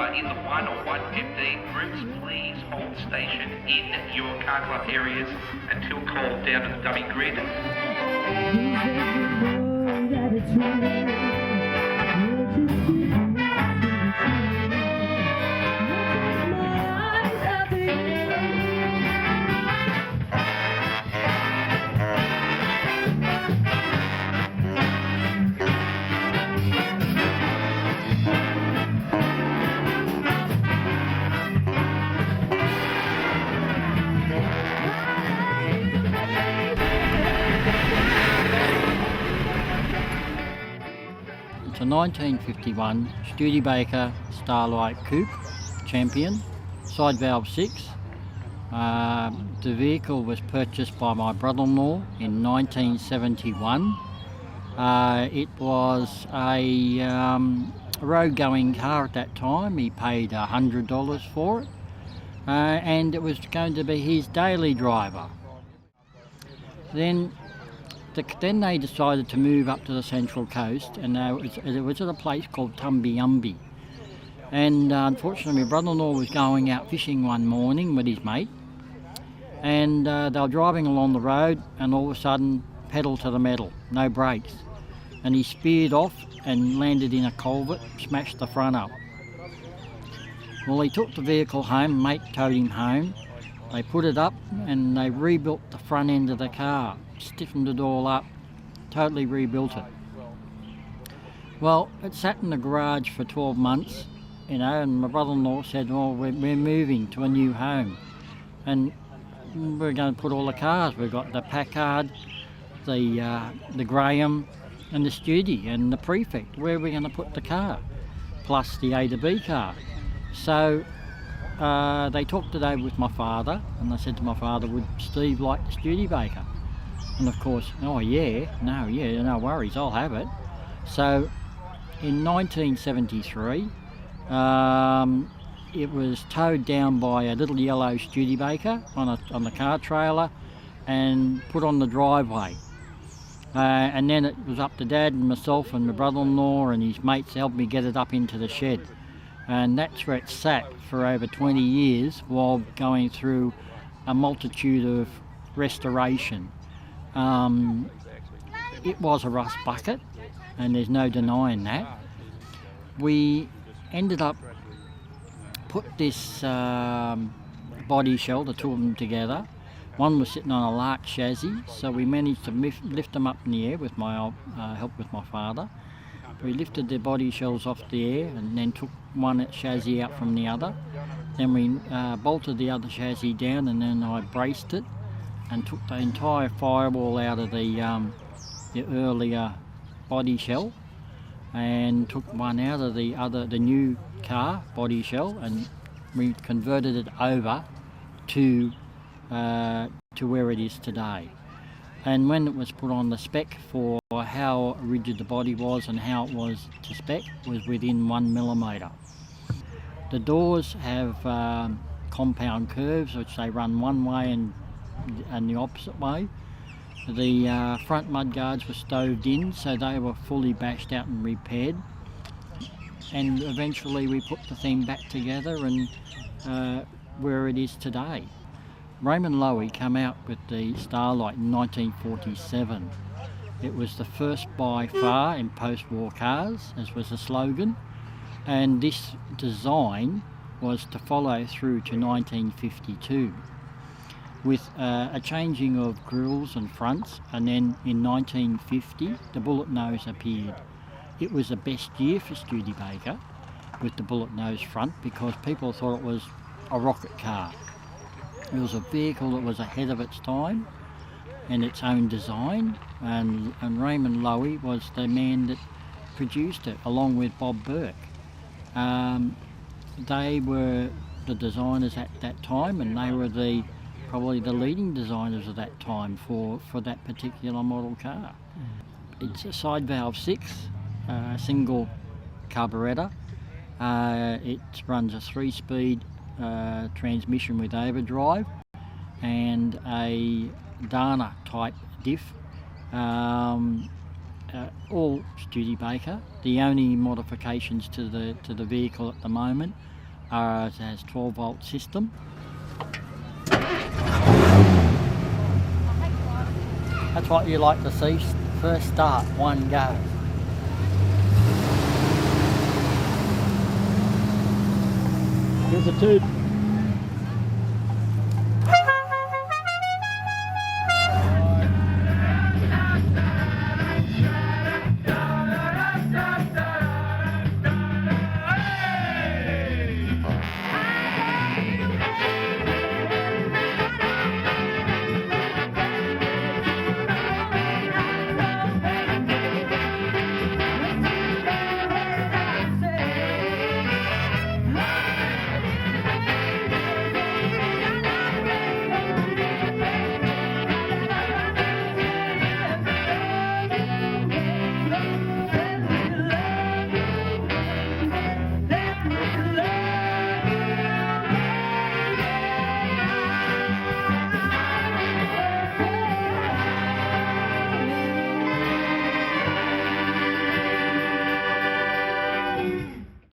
In the 1 or 115 groups, please hold station in your car club areas until called down to the dummy grid. It's a 1951 Studebaker Starlight Coupe Champion, side valve 6. The vehicle was purchased by my brother-in-law in 1971. It was a road-going car at that time. He paid $100 for it, and it was going to be his daily driver. Then they decided to move up to the Central Coast, and it was at a place called Tumbiumbi. And unfortunately, my brother-in-law was going out fishing one morning with his mate, and they were driving along the road, and all of a sudden, pedal to the metal, no brakes. And he speared off and landed in a culvert, smashed the front up. Well, he took the vehicle home, mate towed him home. They put it up and they rebuilt the front end of the car, stiffened it all up, totally rebuilt it. Well, it sat in the garage for 12 months, and my brother-in-law said, well, we're moving to a new home, and we're going to put all the cars. We've got the Packard, the Graham, and the Studi, and the Prefect. Where are we going to put the car? Plus the A to B car. So they talked it over with my father, and I said to my father, would Steve like the Studebaker? And of course, oh yeah, no worries, I'll have it. So in 1973, it was towed down by a little yellow Studebaker on the car trailer and put on the driveway. And then it was up to Dad and myself and my brother-in-law and his mates helped me get it up into the shed. And that's where it sat for over 20 years while going through a multitude of restoration. It was a rust bucket, and there's no denying that. We ended up put this body shell, the two of them together. One was sitting on a Lark chassis, so we managed to lift them up in the air with my help with my father. We lifted the body shells off the air and then took one chassis out from the other. Then we bolted the other chassis down, and then I braced it and took the entire firewall out of the earlier body shell, and took one out of the new car body shell, and we converted it over to where it is today. And when it was put on the spec for how rigid the body was and how it was to spec, was within 1 millimetre. The doors have compound curves, which they run one way and the opposite way. The front mudguards were stoved in, so they were fully bashed out and repaired. And eventually we put the thing back together and where it is today. Raymond Loewy came out with the Starlight in 1947. It was the first by far in post-war cars, as was the slogan, and this design was to follow through to 1952 with a changing of grills and fronts, and then in 1950 the bullet nose appeared. It was the best year for Studebaker with the bullet nose front because people thought it was a rocket car. It was a vehicle that was ahead of its time and its own design, and Raymond Loewy was the man that produced it along with Bob Burke. they were the designers at that time, and they were probably the leading designers of that time for that particular model car. It's a side valve 6, single carburettor. It runs a 3-speed transmission with overdrive and a Dana type diff. All Studebaker. The only modifications to the vehicle at the moment are it has 12-volt system. That's what you like to see. First start, one go. Here's the tube.